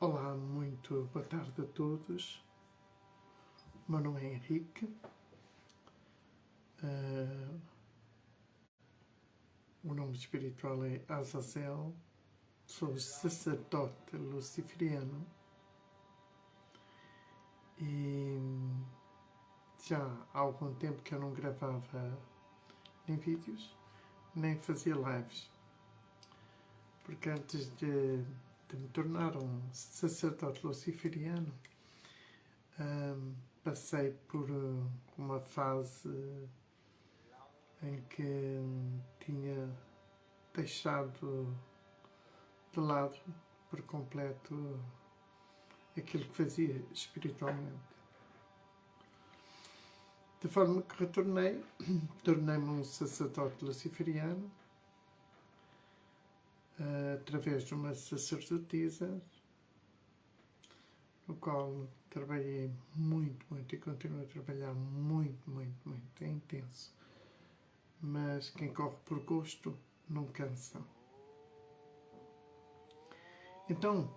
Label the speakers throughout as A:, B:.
A: Olá, muito boa tarde a todos. O meu nome é Henrique. O nome espiritual é Azazel. Sou sacerdote luciferiano e já há algum tempo que eu não gravava nem vídeos, nem fazia lives. Porque antes de me tornar um sacerdote luciferiano, passei por uma fase em que tinha deixado de lado por completo aquilo que fazia espiritualmente. De forma que retornei, tornei-me um sacerdote luciferiano através de uma sacerdotisa, no qual trabalhei muito e continuo a trabalhar muito, é intenso. Mas quem corre por gosto não cansa. Então,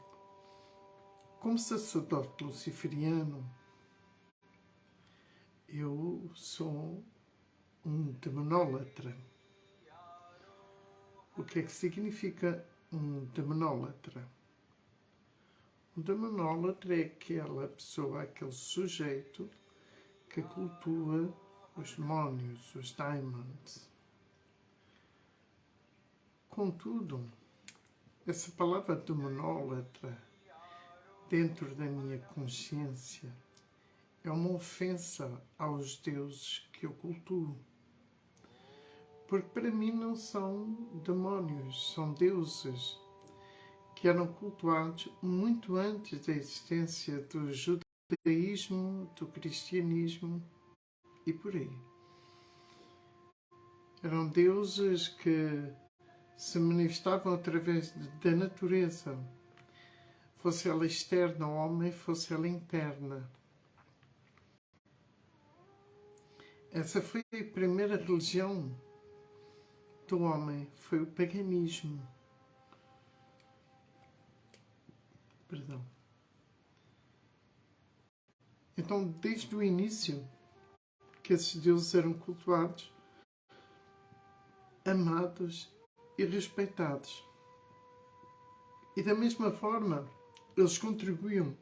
A: como sacerdote luciferiano, eu sou um demonólatra. O que é que significa um demonólatra? Um demonólatra é aquela pessoa, aquele sujeito que cultua os demónios, os demons. Contudo, essa palavra demonólatra, dentro da minha consciência, é uma ofensa aos deuses que eu cultuo. Porque para mim não são demónios, são deuses que eram cultuados muito antes da existência do judaísmo, do cristianismo e por aí. Eram deuses que se manifestavam através da natureza, fosse ela externa ao homem, fosse ela interna. Essa foi a primeira religião do homem, foi o paganismo. Perdão. Então, desde o início, que esses deuses eram cultuados, amados e respeitados. E da mesma forma, eles contribuíam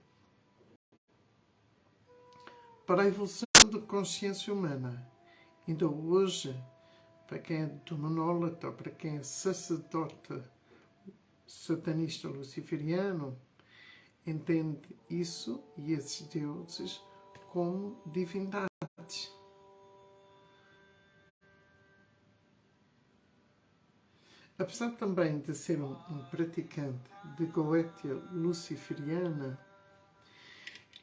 A: para a evolução da consciência humana. Ainda hoje, para quem é demonólatra, ou para quem é sacerdote satanista luciferiano, entende isso e esses deuses como divindades. Apesar também de ser um praticante de goétia luciferiana,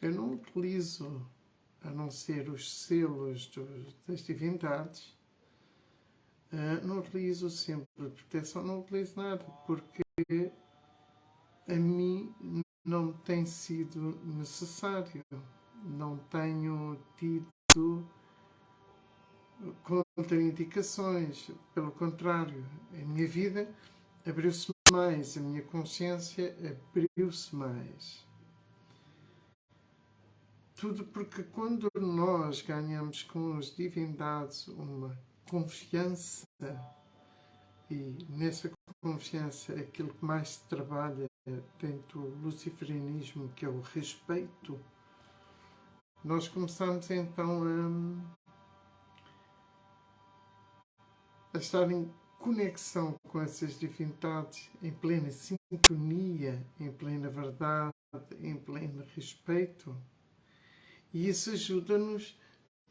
A: eu não utilizo, a não ser os selos das divindades, não utilizo o símbolo de proteção, não utilizo nada, porque a mim não tem sido necessário, não tenho tido contraindicações, pelo contrário, a minha vida abriu-se mais, a minha consciência abriu-se mais. Tudo porque quando nós ganhamos com as divindades uma confiança, e nessa confiança aquilo que mais se trabalha dentro do luciferianismo, que é o respeito, nós começamos então a estar em conexão com essas divindades, em plena sintonia, em plena verdade, em pleno respeito. E isso ajuda-nos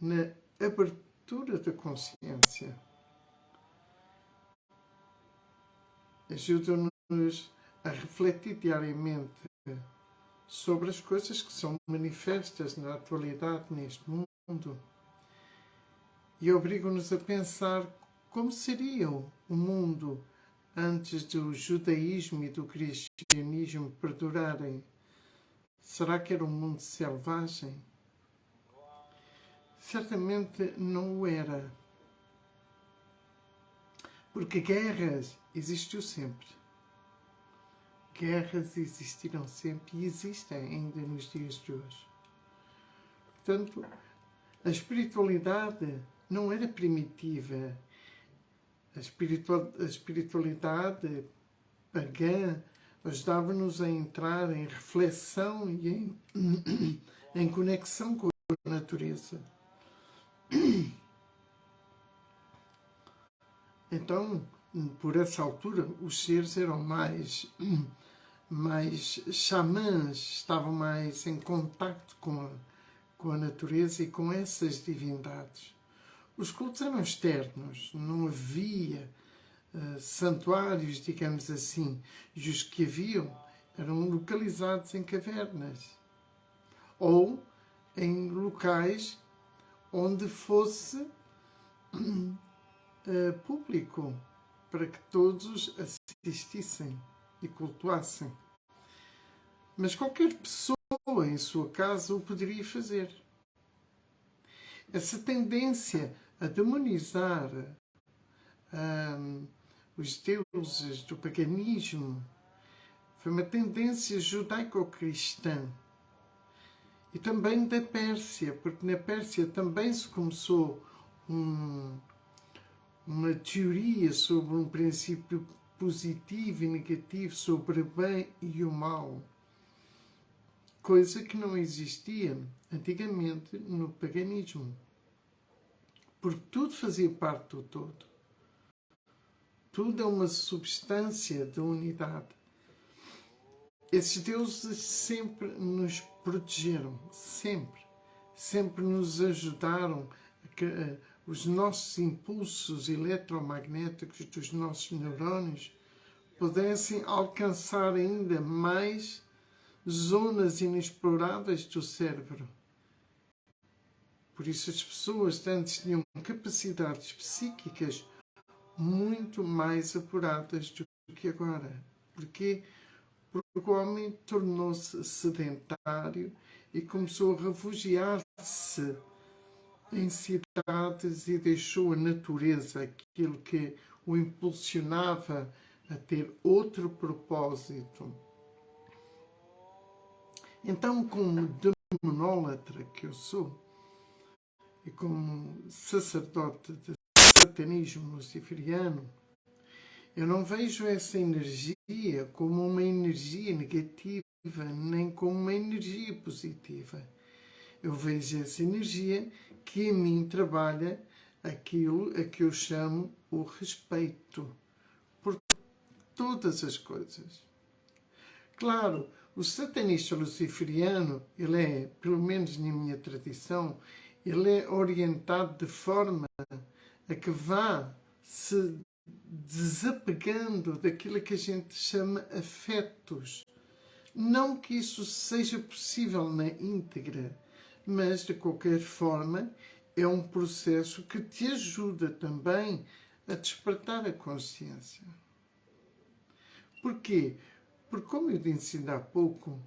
A: na abertura da consciência. Ajuda-nos a refletir diariamente sobre as coisas que são manifestas na atualidade, neste mundo. E obrigam-nos a pensar como seria o mundo antes do judaísmo e do cristianismo perdurarem. Será que era um mundo selvagem? Certamente não o era. Porque guerras existiu sempre. guerras existiram sempre e existem ainda nos dias de hoje. Portanto, a espiritualidade não era primitiva. A espiritualidade pagã ajudava-nos a entrar em reflexão e em conexão com a natureza. Então, por essa altura, os seres eram mais xamãs, estavam mais em contacto com a natureza e com essas divindades. Os cultos eram externos, não havia santuários, digamos assim, e os que haviam eram localizados em cavernas ou em locais onde fosse público, para que todos assistissem e cultuassem. Mas qualquer pessoa em sua casa o poderia fazer. Essa tendência a demonizar os deuses do paganismo foi uma tendência judaico-cristã. E também da Pérsia, porque na Pérsia também se começou uma teoria sobre um princípio positivo e negativo, sobre o bem e o mal. Coisa que não existia antigamente no paganismo. Porque tudo fazia parte do todo. Tudo é uma substância da unidade. Esses deuses sempre nos protegeram, sempre. Sempre nos ajudaram a que os nossos impulsos eletromagnéticos dos nossos neurônios pudessem alcançar ainda mais zonas inexploráveis do cérebro. Por isso as pessoas antes tinham capacidades psíquicas muito mais apuradas do que agora. Porquê? Porque o homem tornou-se sedentário e começou a refugiar-se em cidades e deixou a natureza, aquilo que o impulsionava a ter outro propósito. Então, como demonólatra que eu sou, e como sacerdote de satanismo luciferiano, eu não vejo essa energia como uma energia negativa, nem como uma energia positiva. Eu vejo essa energia que em mim trabalha aquilo a que eu chamo o respeito por todas as coisas. Claro, o satanista luciferiano, ele é, pelo menos na minha tradição, ele é orientado de forma a que vá se desapegando daquilo que a gente chama afetos. Não que isso seja possível na íntegra, mas de qualquer forma é um processo que te ajuda também a despertar a consciência. Porquê? Porque, como eu disse ainda há pouco,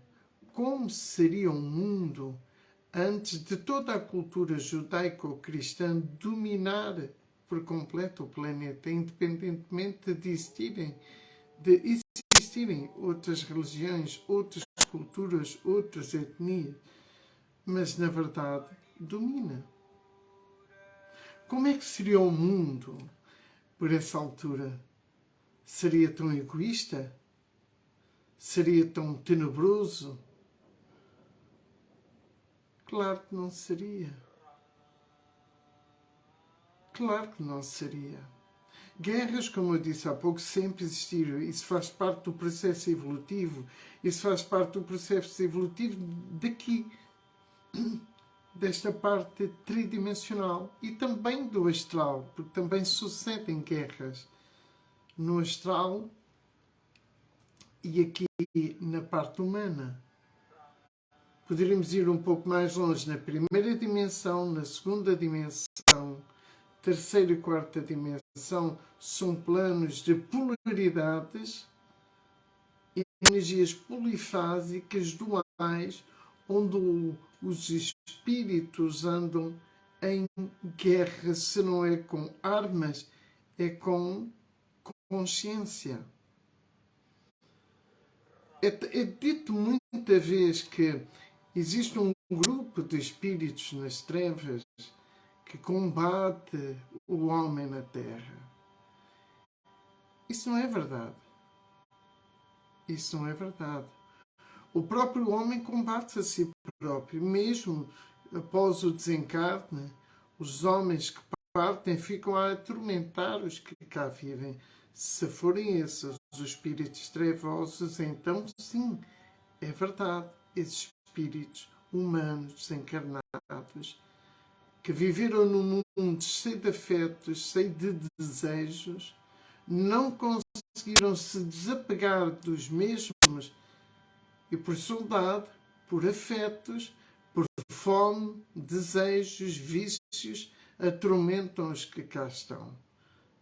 A: como seria um mundo antes de toda a cultura judaico-cristã dominar por completo o planeta, independentemente de existirem outras religiões, outras culturas, outras etnias, mas na verdade domina. Como é que seria o mundo por essa altura? Seria tão egoísta? Seria tão tenebroso? Claro que não seria. Claro que não seria. Guerras, como eu disse há pouco, sempre existiram. Isso faz parte do processo evolutivo. Isso faz parte do processo evolutivo daqui, desta parte tridimensional e também do astral, porque também sucedem guerras no astral e aqui na parte humana. Poderíamos ir um pouco mais longe na primeira dimensão, na segunda dimensão, terceira e quarta dimensão, são planos de polaridades, energias polifásicas duais, onde os espíritos andam em guerra, se não é com armas, é com consciência. É dito muita vez que existe um grupo de espíritos nas trevas que combate o homem na Terra. Isso não é verdade. Isso não é verdade. O próprio homem combate a si próprio. Mesmo após o desencarne, os homens que partem ficam a atormentar os que cá vivem. Se forem esses os espíritos trevosos, então sim, é verdade. Esses espíritos humanos desencarnados que viveram num mundo cheio de afetos, cheio de desejos, não conseguiram se desapegar dos mesmos e por saudade, por afetos, por fome, desejos, vícios, atormentam os que cá estão.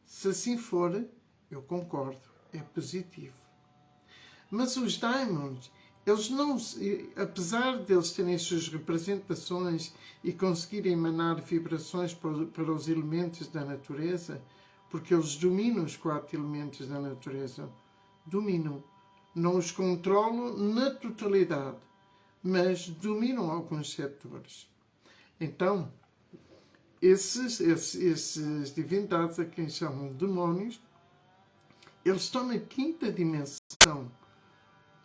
A: Se assim for, eu concordo, é positivo. Mas os daimons, eles não, apesar de eles terem as suas representações e conseguirem emanar vibrações para os elementos da natureza, porque eles dominam os 4 elementos da natureza, dominam. Não os controlam na totalidade, mas dominam alguns setores. Então, esses divindades, a quem chamam demónios, eles estão na 5ª dimensão.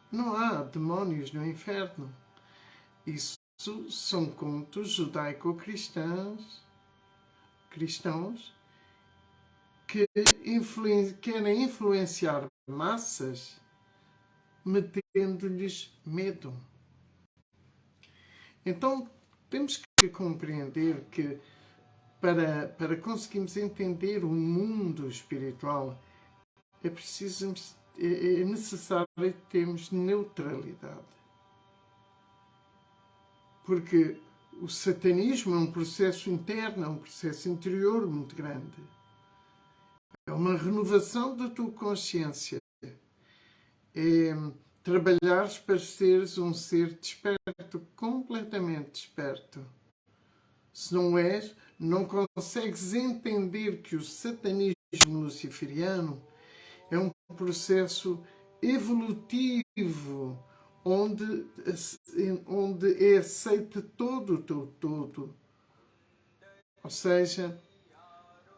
A: Não há demónios no inferno. Isso são contos judaico-cristãos que querem influenciar massas metendo-lhes medo. Então, temos que compreender que para conseguirmos entender o mundo espiritual é necessário termos neutralidade. Porque o satanismo é um processo interno, é um processo interior muito grande. É uma renovação da tua consciência. É trabalhares para seres um ser desperto, completamente desperto. Se não és, não consegues entender que o satanismo luciferiano é um processo evolutivo onde é aceito todo o teu todo. Ou seja,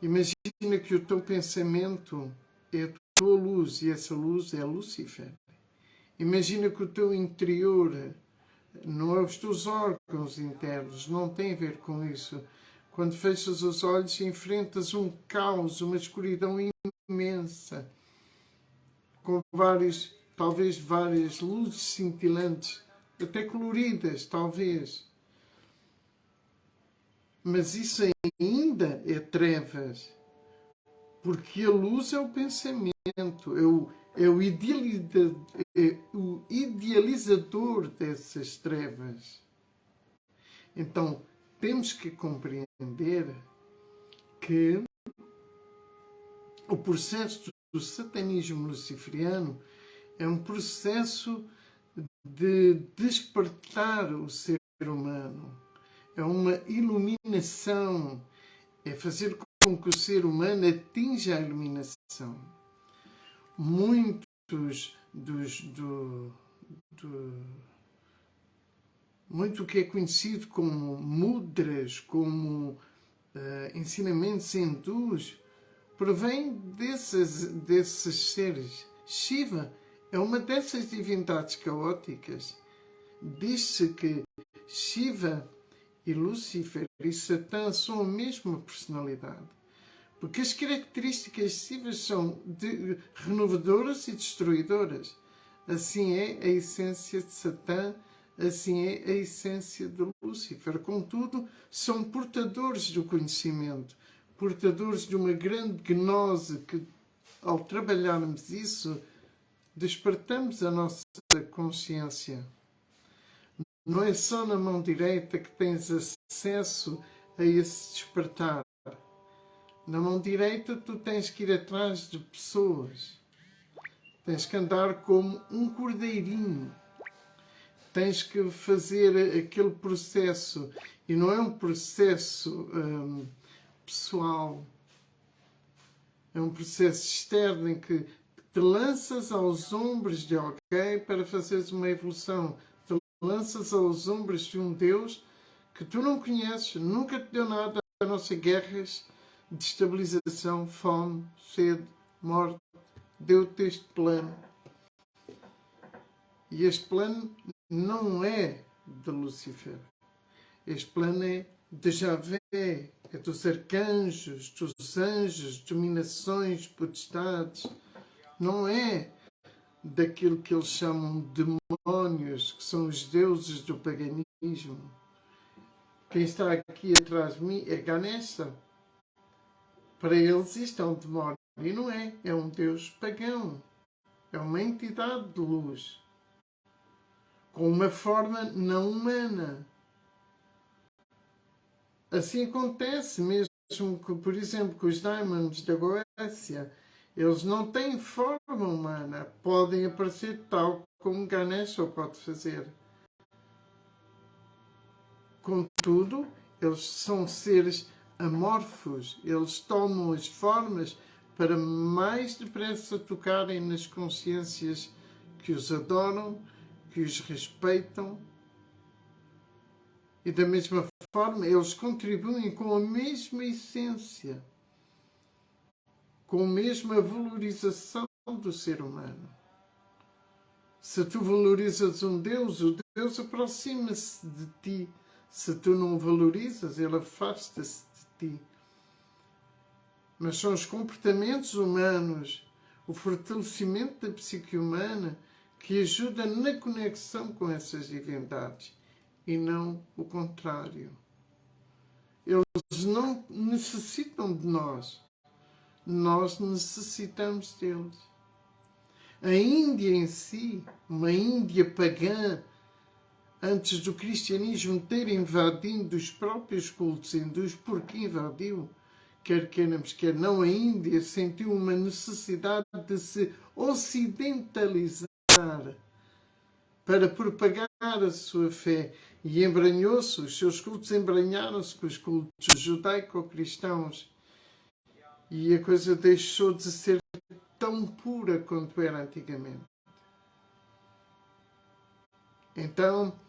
A: imagina que o teu pensamento é a tua luz e essa luz é Lúcifer. Imagina que o teu interior não é os teus órgãos internos, não tem a ver com isso. Quando fechas os olhos, enfrentas um caos, uma escuridão imensa, com talvez várias luzes cintilantes, até coloridas, talvez. Mas isso ainda é trevas, porque a luz é o pensamento, é o idealizador dessas trevas. Então, temos que compreender que o processo do satanismo luciferiano é um processo de despertar o ser humano. É uma iluminação, é fazer com que o ser humano atinja a iluminação. Muitos muito que é conhecido como mudras, como ensinamentos hindus, provém desses seres. Shiva é uma dessas divindades caóticas. Diz-se que Shiva e Lúcifer e Satã são a mesma personalidade. Porque as características de Shiva são renovadoras e destruidoras. Assim é a essência de Satã, assim é a essência de Lúcifer. Contudo, são portadores do conhecimento, portadores de uma grande gnose que, ao trabalharmos isso, despertamos a nossa consciência. Não é só na mão direita que tens acesso a esse despertar. Na mão direita tu tens que ir atrás de pessoas. Tens que andar como um cordeirinho. Tens que fazer aquele processo. E não é um processo pessoal. É um processo externo em que te lanças aos ombros de alguém para fazeres uma evolução. Te lanças aos ombros de um Deus que tu não conheces, nunca te deu nada, a não ser guerras, destabilização, fome, sede, morte. Deu-te este plano. E este plano não é de Lúcifer. Este plano é de Javé, é dos arcanjos, dos anjos, dominações, potestades. Não é daquilo que eles chamam de demónios, que são os deuses do paganismo. Quem está aqui atrás de mim é Ganesha. Para eles isto é um demónio. E não é. É um deus pagão. É uma entidade de luz. Com uma forma não humana. Assim acontece mesmo, que, por exemplo, com os Daimons da Goécia. Eles não têm forma humana. Podem aparecer tal como Ganesha pode fazer. Contudo, eles são seres amorfos. Eles tomam as formas para mais depressa tocarem nas consciências que os adoram, que os respeitam. E da mesma forma, eles contribuem com a mesma essência, com a mesma valorização do ser humano. Se tu valorizas um Deus, o Deus aproxima-se de ti. Se tu não o valorizas, ele afasta-se de ti. Mas são os comportamentos humanos, o fortalecimento da psique humana, que ajuda na conexão com essas divindades, e não o contrário. Eles não necessitam de nós. Nós necessitamos deles. A Índia em si, uma Índia pagã, antes do cristianismo ter invadido os próprios cultos hindus, porque invadiu, quer queiramos, quer não, a Índia sentiu uma necessidade de se ocidentalizar para propagar a sua fé, e embranhou-se, os seus cultos embranharam-se com os cultos judaico-cristãos, e a coisa deixou de ser tão pura quanto era antigamente. Então,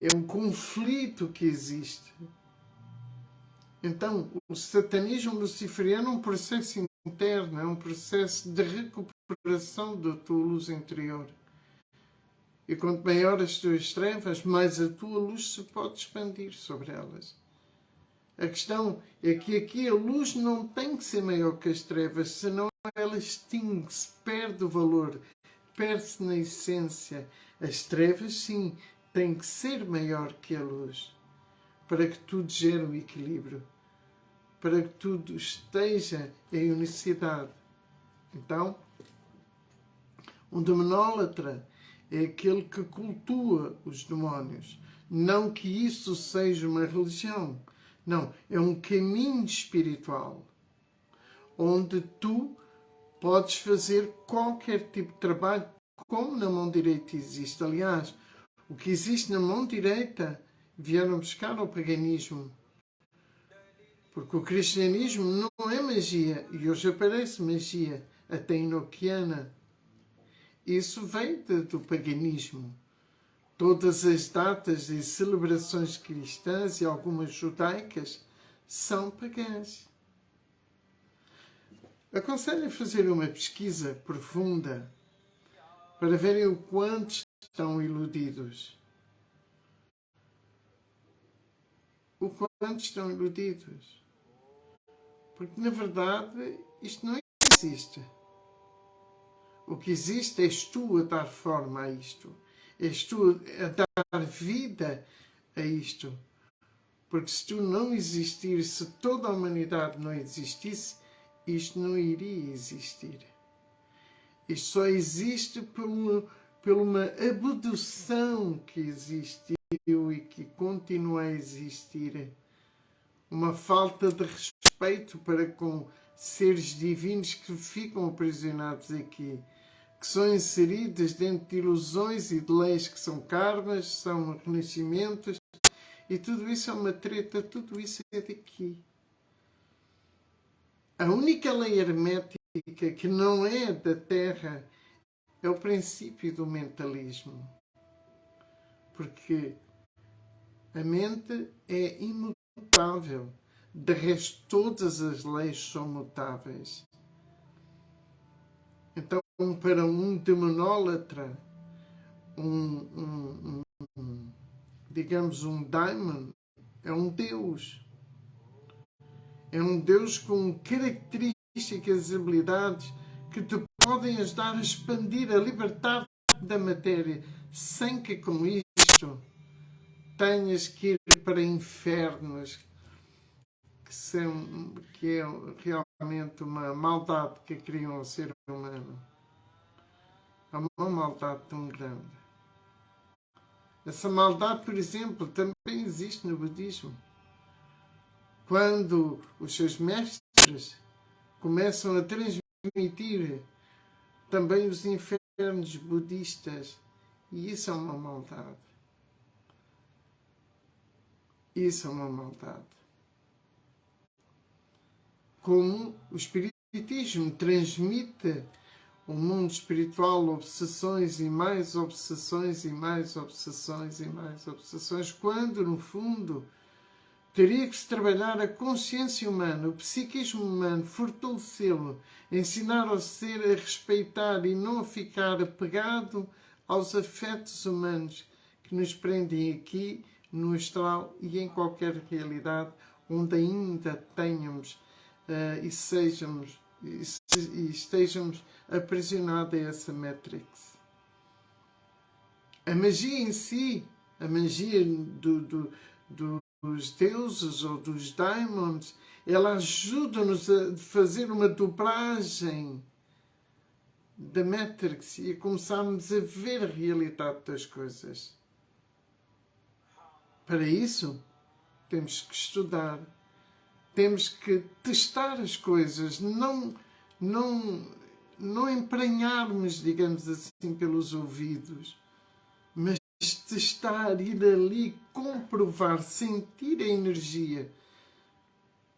A: é um conflito que existe. Então, o satanismo luciferiano é um processo interno, é um processo de recuperação da tua luz interior. E quanto maior as tuas trevas, mais a tua luz se pode expandir sobre elas. A questão é que aqui a luz não tem que ser maior que as trevas, senão ela extingue-se, perde o valor, perde-se na essência. As trevas, sim, têm que ser maior que a luz, para que tudo gere o equilíbrio, para que tudo esteja em unicidade. Então, um demonólatra é aquele que cultua os demónios. Não que isso seja uma religião. Não, é um caminho espiritual, onde tu podes fazer qualquer tipo de trabalho, como na mão direita existe. Aliás, o que existe na mão direita vieram buscar ao paganismo. Porque o cristianismo não é magia, e hoje aparece magia, até enoquiana. Isso veio do paganismo. Todas as datas e celebrações cristãs e algumas judaicas são pagãs. Aconselho a fazer uma pesquisa profunda para verem o quanto estão iludidos. O quanto estão iludidos. Porque, na verdade, isto não existe. O que existe és tu a dar forma a isto. És tu a dar vida a isto. Porque se tu não existir, se toda a humanidade não existisse, isto não iria existir. Isto só existe por uma abdução que existiu e que continua a existir. Uma falta de respeito para com seres divinos que ficam aprisionados aqui, que são inseridos dentro de ilusões e de leis que são karmas, são renascimentos, e tudo isso é uma treta, tudo isso é daqui. A única lei hermética que não é da Terra, é o princípio do mentalismo. Porque a mente é imutável. De resto, todas as leis são mutáveis. Então, para um demonólatra, digamos, um daimon, é um Deus. É um Deus com características e habilidades que te podem ajudar a expandir, a libertar-te da matéria, sem que com isto tenhas que ir para infernos, que é realmente uma maldade que criam ao ser humano. É uma maldade tão grande. Essa maldade, por exemplo, também existe no budismo. Quando os seus mestres começam a transmitir também os infernos budistas, e isso é uma maldade. Isso é uma maldade. Como o espiritismo transmite o mundo espiritual, obsessões e mais obsessões e mais obsessões e mais obsessões, quando, no fundo, teria que se trabalhar a consciência humana, o psiquismo humano, fortalecê-lo, ensinar ao ser a respeitar e não a ficar apegado aos afetos humanos que nos prendem aqui, no astral e em qualquer realidade onde ainda tenhamos e estejamos aprisionados a essa Matrix. A magia em si, a magia dos deuses ou dos daimons, ela ajuda-nos a fazer uma dobragem da Matrix e a começarmos a ver a realidade das coisas. Para isso, temos que estudar, temos que testar as coisas, não emprenharmos, digamos assim, pelos ouvidos, mas testar, ir ali, comprovar, sentir a energia.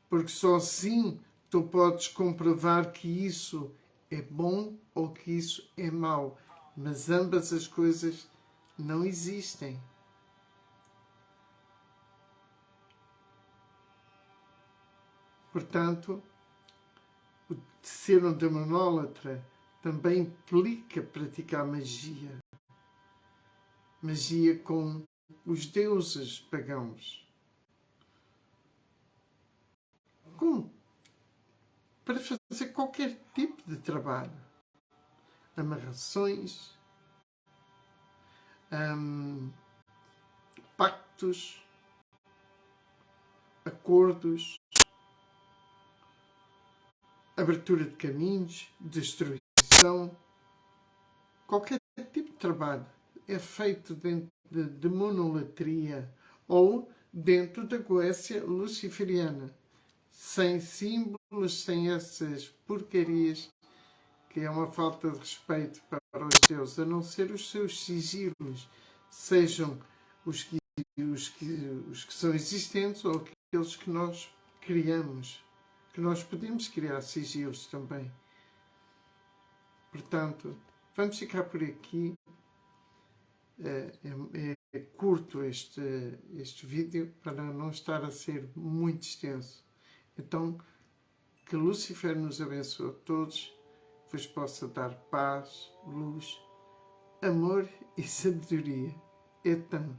A: Porque só assim tu podes comprovar que isso é bom ou que isso é mau. Mas ambas as coisas não existem. Portanto, o ser um demonólatra também implica praticar magia. Magia com os deuses pagãos. Para fazer qualquer tipo de trabalho. Amarrações, pactos, acordos, abertura de caminhos, destruição. Qualquer tipo de trabalho é feito dentro de demonolatria ou dentro da goécia luciferiana, sem símbolos, sem essas porcarias, que é uma falta de respeito para os deuses, a não ser os seus sigilos, sejam os que são existentes ou aqueles que nós criamos, que nós podemos criar sigilos também. Portanto, vamos ficar por aqui. É curto este vídeo para não estar a ser muito extenso. Então, que Lúcifer nos abençoe a todos, vos possa dar paz, luz, amor e sabedoria. Então,